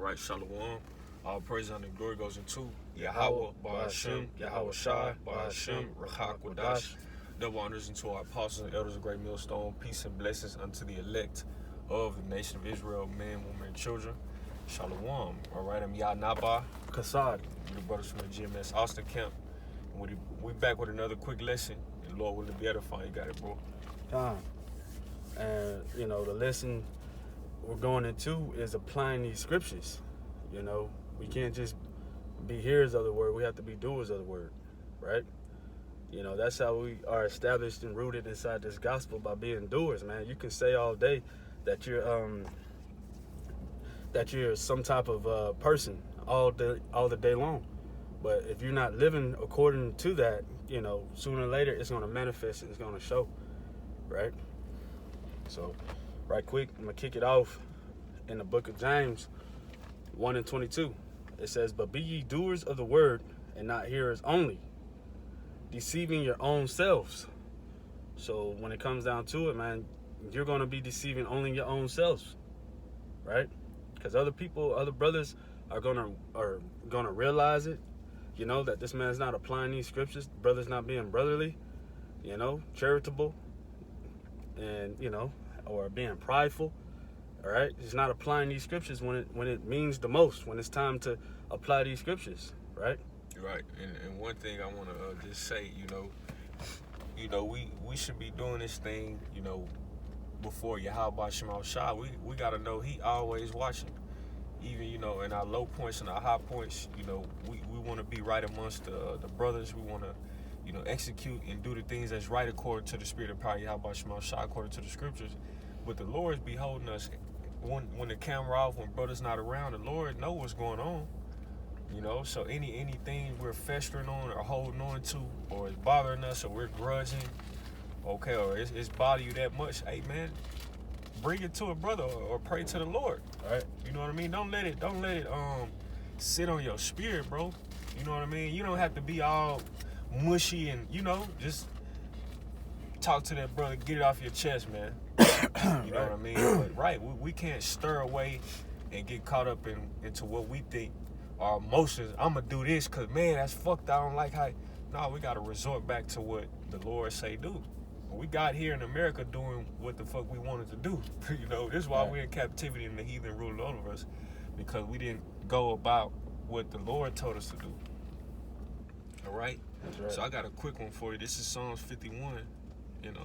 right, shalom. All praise and glory goes into Yahweh, 𝐷𝐻𝐻, 𝐉𝐄𝐿, 𝐷𝐻𝐻, rachaaw. Double honors into our apostles and elders of great millstone. Peace and blessings unto the elect of the nation of Israel, men, women, and children. Shalom. All right, I'm 𝐉𝐄𝐄𝐿, the brothers from the GMS Austin camp. We back with another quick lesson. And Lord willing to be edifying. You got it, bro. And the lesson we're going into is applying these scriptures. We can't just be hearers of the word. We have to be doers of the word, right? That's how we are established and rooted inside this gospel, by being doers, man. You can say all day that you're some type of person all the day long, but if you're not living according to that, sooner or later it's going to manifest and it's going to show, right? So, right quick, I'm going to kick it off in the book of James 1:22. It says, "But be ye doers of the word, and not hearers only, deceiving your own selves." So when it comes down to it, man, you're going to be deceiving only your own selves, right? Because other people, other brothers are gonna realize it, that this man's not applying these scriptures. Brother's not being brotherly, charitable, and or being prideful. All right, he's not applying these scriptures when it means the most, when it's time to apply these scriptures, right? Right, and one thing I want to just say, we should be doing this thing, before 𝐉𝐄𝐄𝐿. We got to know he always watching. Even, in our low points and our high points, we want to be right amongst the brothers. We want to, execute and do the things that's right according to the spirit of power, 𝐉𝐿, according to the scriptures. But the Lord's beholding us when the camera off, when brother's not around. The Lord know what's going on. So anything we're festering on or holding on to, or it's bothering us, or we're grudging, okay, or it's bothering you that much, hey man, bring it to a brother or pray to the Lord. All right. You know what I mean? Don't let it sit on your spirit, bro. You know what I mean? You don't have to be all mushy and just talk to that brother, get it off your chest, man. You know what I mean? But right, we can't stir away and get caught up into what we think our emotions. I'm gonna do this because, man, that's fucked. I don't like how. No, we gotta resort back to what the Lord say do. We got here in America doing what the fuck we wanted to do. This is why we're in captivity and the heathen ruled over us, because we didn't go about what the Lord told us to do. All right? That's right. So I got a quick one for you. This is Psalms 51, and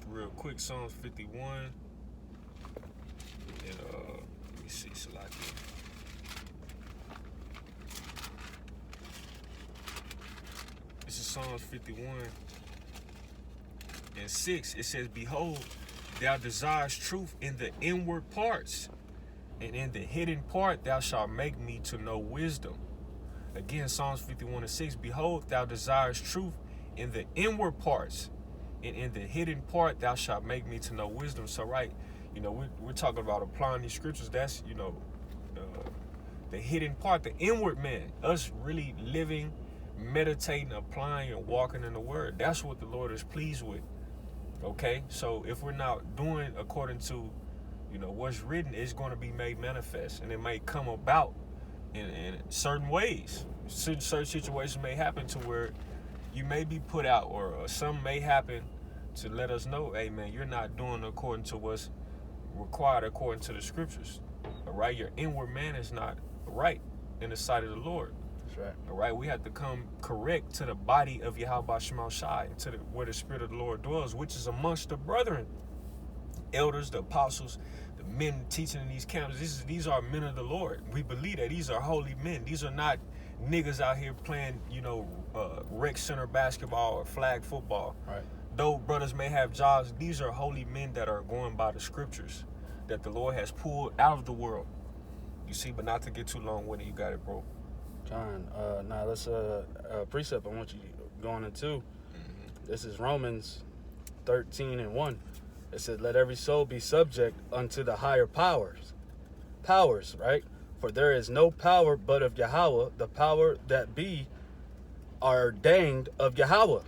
real quick, Psalms 51, and let me see, Salaki. This is Psalms 51 and 6. It says, "Behold, thou desirest truth in the inward parts, and in the hidden part thou shalt make me to know wisdom." Again, Psalms 51 and 6. "Behold, thou desirest truth in the inward parts, and in the hidden part thou shalt make me to know wisdom." So, right, we're talking about applying these scriptures. That's, the hidden part, the inward man, us really living, meditating, applying, and walking in the word. That's what the Lord is pleased with. Okay, so if we're not doing according to, what's written, it's going to be made manifest, and it may come about in certain ways. Certain situations may happen to where you may be put out, or something may happen to let us know, hey man, you're not doing according to what's required according to the scriptures. All right, your inward man is not right in the sight of the Lord. That's right. All right, we have to come correct to the body of 𝐉𝐿, to where the spirit of the Lord dwells, which is amongst the brethren, elders, the apostles, the men teaching in these camps. These are men of the Lord. We believe that these are holy men. These are not niggas out here playing, rec center basketball or flag football. Right. Though brothers may have jobs, these are holy men that are going by the scriptures that the Lord has pulled out of the world. You see, but not to get too long with it. You got it, bro. John, now let's precept I want you going into. Mm-hmm. This is Romans 13 and 1. It said, "Let every soul be subject unto the higher powers, right? For there is no power but of Yahweh, the power that be are ordained of Yahweh."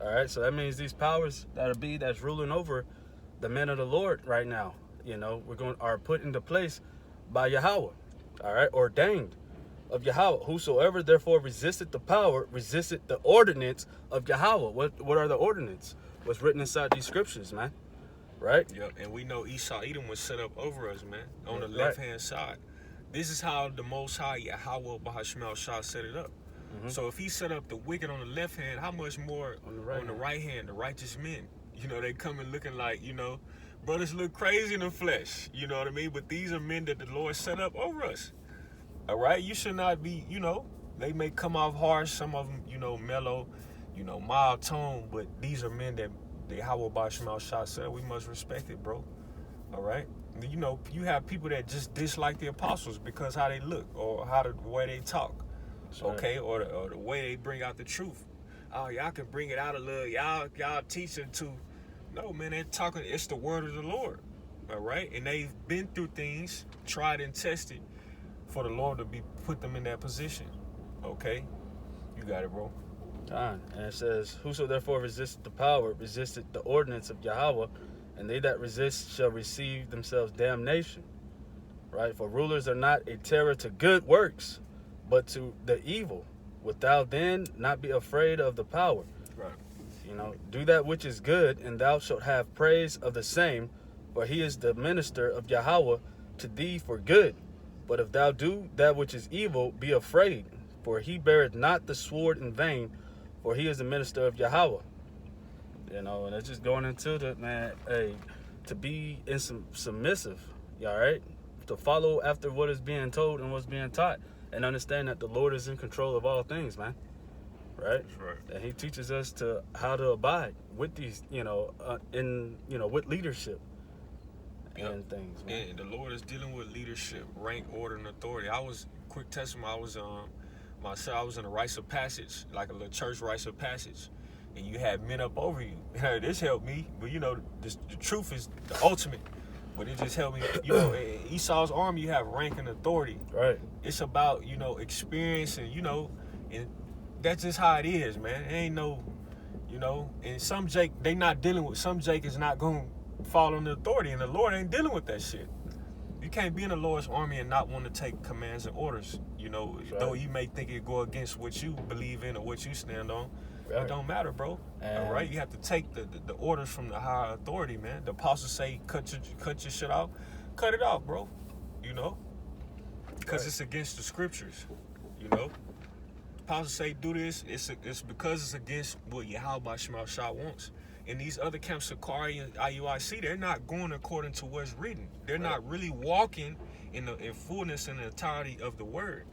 All right, so that means these powers that's ruling over the men of the Lord right now, are put into place by Yahweh, all right, ordained of Yahweh. Whosoever therefore resisted the power, resisted the ordinance of Yahweh. What are the ordinance? What's written inside these scriptures, man? Right? Yep, and we know Esau Edom was set up over us, man, on the left-hand side. This is how the Most High, Yahweh 𝐉𝐿 set it up. Mm-hmm. So if he set up the wicked on the left hand, how much more on the right hand, the righteous men? They coming looking like, brothers look crazy in the flesh, you know what I mean? But these are men that the Lord set up over us. All right? You should not be, they may come off harsh, some of them, mellow, mild tone, but these are men that the Yahweh 𝐉𝐿 said we must respect it, bro. All right? You have people that just dislike the apostles because how they look or the way they talk. Okay, or the way they bring out the truth. Oh, y'all can bring it out a little. Y'all teaching to. No, man, they're talking. It's the word of the Lord. All right, and they've been through things, tried and tested, for the Lord to put them in that position. Okay, you got it, bro. And it says, "Whoso therefore resisted the power, resisted the ordinance of Yahweh, and they that resist shall receive themselves damnation." Right, for rulers are not a terror to good works, but to the evil. Wilt thou then not be afraid of the power? Right. Do that which is good, and thou shalt have praise of the same, for he is the minister of Yahweh to thee for good. But if thou do that which is evil, be afraid, for he beareth not the sword in vain, for he is the minister of Yahweh. And it's just going into the, man, to be submissive, all right? To follow after what is being told and what's being taught. And understand that the Lord is in control of all things, man. Right? That's right. And he teaches us how to abide with these, with leadership and things, man. And the Lord is dealing with leadership, rank, order, and authority. Quick testimony, I was in a rites of passage, like a little church rites of passage. And you had men up over you. This helped me. But, the truth is the ultimate. But it just helped me. In Esau's army, you have rank and authority. Right. It's about, experience and, and that's just how it is, man. It ain't no, and some Jake is not going to fall under authority, and the Lord ain't dealing with that shit. You can't be in the Lord's army and not want to take commands and orders, right. Though you may think it go against what you believe in or what you stand on. Right. It don't matter, bro. All right, you have to take the orders from the higher authority, man. The apostles say cut your shit off, cut it off, bro. Because it's against the scriptures. The apostles say do this. It's because it's against what Yahweh 𝐷𝐿 wants. And these other camps, Sakari and IUIC, they're not going according to what's written. They're not really walking in fullness and the entirety of the word.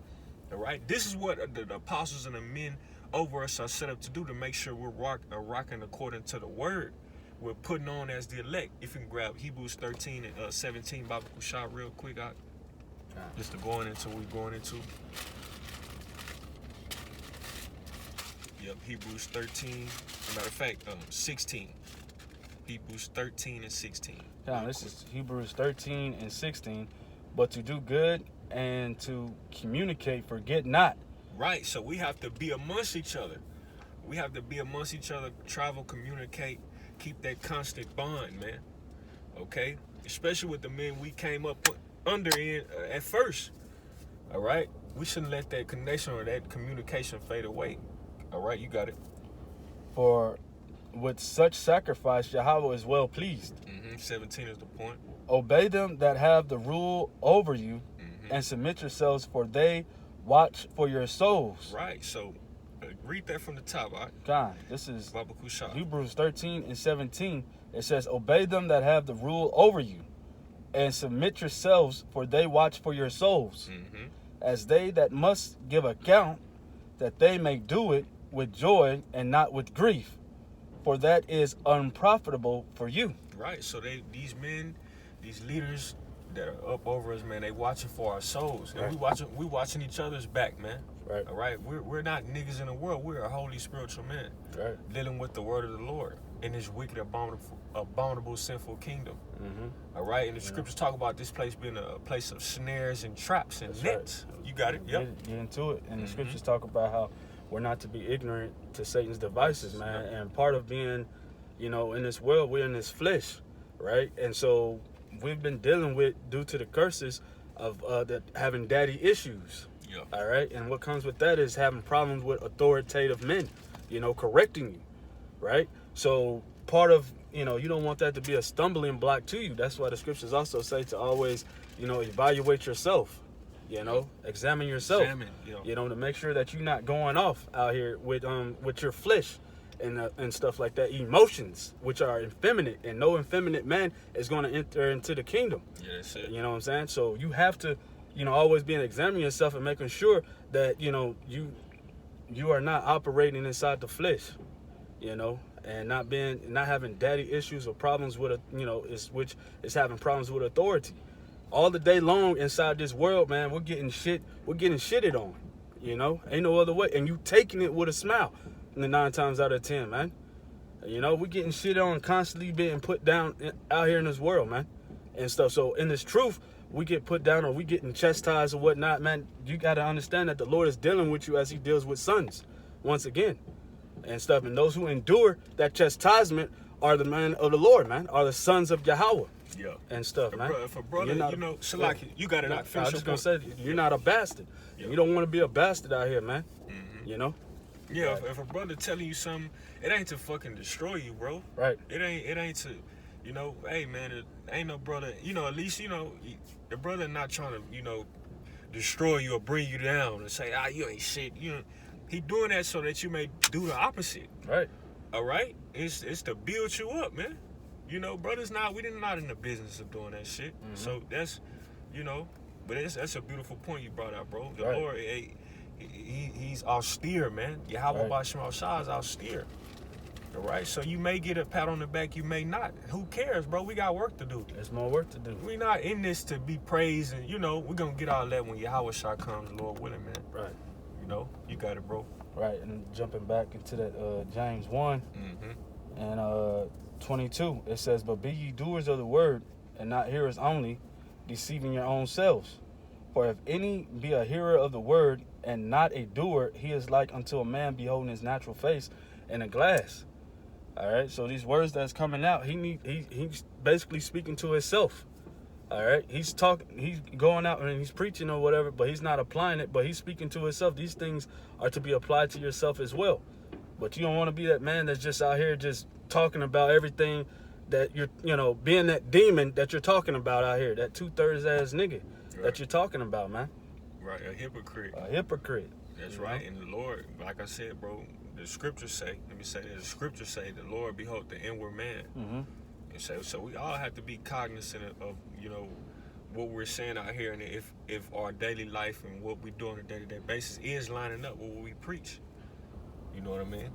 All right, this is what the apostles and the men over us are set up to do, to make sure we're rocking according to the word. We're putting on as the elect. If you can grab Hebrews 13 and 17 𝐷𝐿 real quick, just to going into what we're going into. Yep, Hebrews 13. As a matter of fact, 16. Hebrews 13 and 16. This is Hebrews 13 and 16. But to do good and to communicate, forget not. Right, so we have to be amongst each other. Travel, communicate, keep that constant bond, man. Okay? Especially with the men we came up under at first. All right? We shouldn't let that connection or that communication fade away. All right, you got it. For with such sacrifice, Yahweh is well pleased. 17 is the point. Obey them that have the rule over you, and submit yourselves, for they watch for your souls. Right, so read that from the top, all right? God, this is 𝐷𝐿. Hebrews 13 and 17. It says, obey them that have the rule over you, and submit yourselves, for they watch for your souls, as they that must give account, that they may do it with joy and not with grief, for that is unprofitable for you. Right, so these men, these leaders that are up over us, man, they watching for our souls. And we watching each other's back, man. Right. All right, we're not niggas in the world. We're a holy spiritual man. Right. Dealing with the word of the Lord in this wicked, abominable, sinful kingdom. All right, and the scriptures talk about this place being a place of snares and traps and nets. Right. You got it. Yep. Get into it. And the scriptures talk about how we're not to be ignorant to Satan's devices, man. And part of being, in this world, we're in this flesh, right? And so we've been dealing with, due to the curses of having daddy issues. Yeah. All right. And what comes with that is having problems with authoritative men, correcting you. Right. So part of, you don't want that to be a stumbling block to you. That's why the scriptures also say to always, evaluate yourself, examine yourself, to make sure that you're not going off out here with your flesh and stuff like that, emotions, which are effeminate, and no effeminate man is going to enter into the kingdom. Yeah, that's it. You know what I'm saying? So you have to, always be examining yourself and making sure that, you are not operating inside the flesh, and not having daddy issues or problems with, which is having problems with authority. All the day long inside this world, man, we're getting shitted on, ain't no other way. And you taking it with a smile. And 9 times out of 10, man. We're getting shit on, constantly being put down out here in this world, man, and stuff. So in this truth, we get put down or we getting chastised or whatnot, man. You got to understand that the Lord is dealing with you as he deals with sons once again and stuff. And those who endure that chastisement are the men of the Lord, man, are the sons of Yahweh. Yeah. And stuff, man. If a brother, Shalaki, you got it. I was just going to say, you're not a bastard. Yeah. You don't want to be a bastard out here, man. Mm-hmm. Yeah, if a brother telling you something, it ain't to fucking destroy you, bro. Right. It ain't to, hey, man, it ain't no brother, at least, the brother not trying to, destroy you or bring you down and say, you ain't shit. He doing that so that you may do the opposite. Right. All right? It's to build you up, man. Brothers we're not in the business of doing that shit. Mm-hmm. So that's, but that's a beautiful point you brought out, bro. The Lord, he's austere, man. Yahweh 𤤄𐤅𤐄� is austere. All right? So you may get a pat on the back, you may not. Who cares, bro? We got work to do. There's more work to do. We're not in this to be praised, and, we're going to get all that when Yahweh Shah comes, Lord willing, man. Right. You got it, bro. Right, and jumping back into that James 1 and 22, it says, "But be ye doers of the word, and not hearers only, deceiving your own selves. For if any be a hearer of the word, and not a doer, he is like unto a man beholding his natural face in a glass." All right, so these words that's coming out, he's basically speaking to himself. All right, he's going out and he's preaching or whatever, but he's not applying it, but he's speaking to himself. These things are to be applied to yourself as well. But you don't want to be that man that's just out here just talking about everything that you're, being that demon that you're talking about out here, that 2/3 ass nigga that you're talking about, man. Right, a hypocrite. A hypocrite. That's right. And the Lord, like I said, bro, the scriptures say, the scriptures say, the Lord behold the inward man. Mm-hmm. And so we all have to be cognizant of what we're saying out here, and if our daily life and what we do on a day-to-day basis is lining up with what we preach. You know what I mean?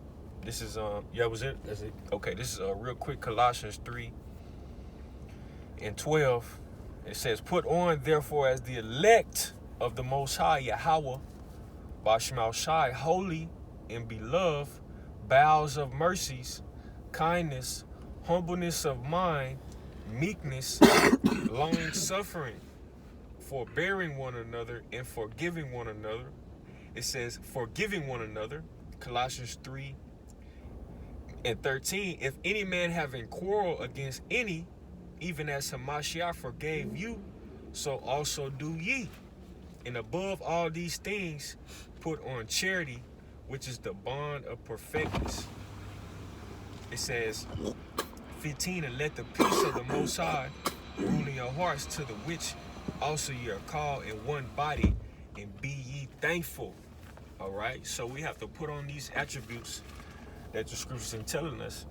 This is was it? That's it. Okay, this is real quick. Colossians 3:12. It says, "Put on therefore as the elect of the Most High Yahweh 𤤄𤅅𤐄𝐿, holy and beloved, bowels of mercies, kindness, humbleness of mind, meekness, long suffering, forbearing one another and forgiving one another." It says, forgiving one another, Colossians 3:13. "If any man having quarrel against any, even as Hamashiach forgave you, so also do ye. And above all these things, put on charity, which is the bond of perfectness." It says, 15, "And let the peace of the Most High rule in your hearts, to the which also ye are called in one body, and be ye thankful." All right, so we have to put on these attributes that the scriptures are telling us,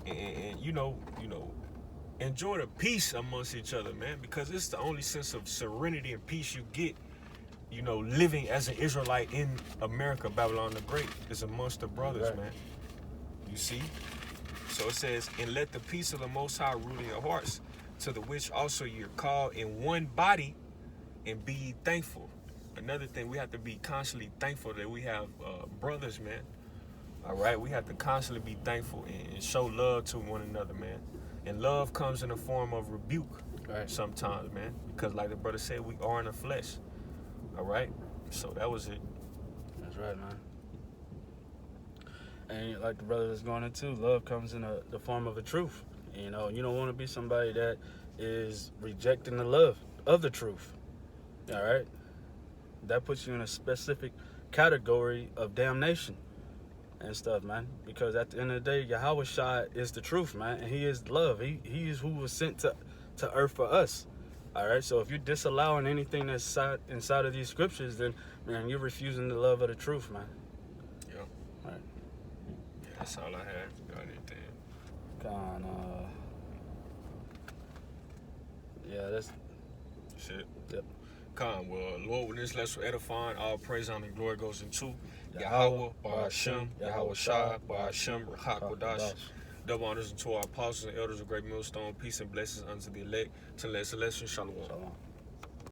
and enjoy the peace amongst each other, man, because it's the only sense of serenity and peace you get, living as an Israelite in America, Babylon the Great, is amongst the brothers, man. You see? So it says, "And let the peace of the Most High rule in your hearts, to the which also you're called in one body, and be ye thankful." Another thing, we have to be constantly thankful that we have brothers, man. All right? We have to constantly be thankful and show love to one another, man. And love comes in the form of rebuke sometimes, man. Because like the brother said, we are in the flesh. All right? So that was it. That's right, man. And like the brother is going into, love comes in the form of a truth. You know, you don't want to be somebody that is rejecting the love of the truth. All right? That puts you in a specific category of damnation and stuff, man. Because at the end of the day, 𝐉𝐿𝐿 is the truth, man. And he is love. He is who was sent to earth for us. All right? So if you're disallowing anything that's inside of these scriptures, then, man, you're refusing the love of the truth, man. Yeah. All right. Yeah, that's all I have. Got anything? Yeah, that's Shit. Yep. Well, Lord, with this lesson edifying, all praise, honor, and glory goes into Yahweh, 𝐻𝐻, 𝐉𝐿𝐿, rachaaw. Double honors to our apostles and elders of Great Millstone. Peace and blessings unto the elect. To the celestial. Shalom. Shalom.